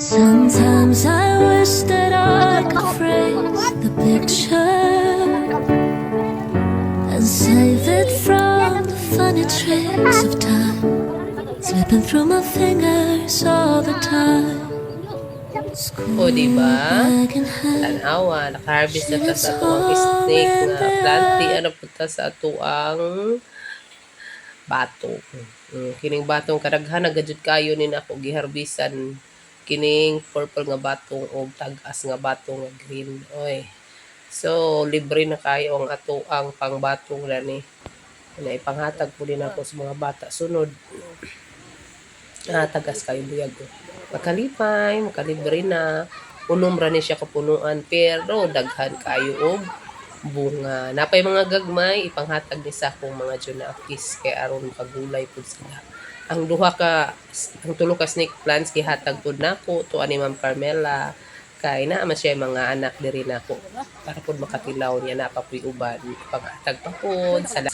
Sometimes I wish that I could phrase the picture and save it from the funny tricks of time, slipping through my fingers all the time. O, diba? Bag in hand, Tanawa, naka-harvest na ta it's sa atuang all snake in nga the planti. eye. Ano po ta sa atuang batong. Kining batong kadaghan nagadjud kayo ni nako giharbisan kining purple nga batong o tag-as nga batong nga green. Oy. So, libre na kayo ang ato ang pangbatong na ni. Na ipanghatag po din ako sa mga bata. Sunod, tagas kayo buyag ko. Makalipay, makalibre na. Unom ra ni siya kapunuan. Pero, daghan kayo og bunga. Napay mga gagmay, ipanghatag ni sa akong mga junakis. Kaya aron makagulay po sila. Ang tulo ka snake plants gihatag pud nako to ani Ma'am Carmela. Kay naa man siya mga anak diri nako para pud makatilaw niya na pa puy uban paghatag pa pud sa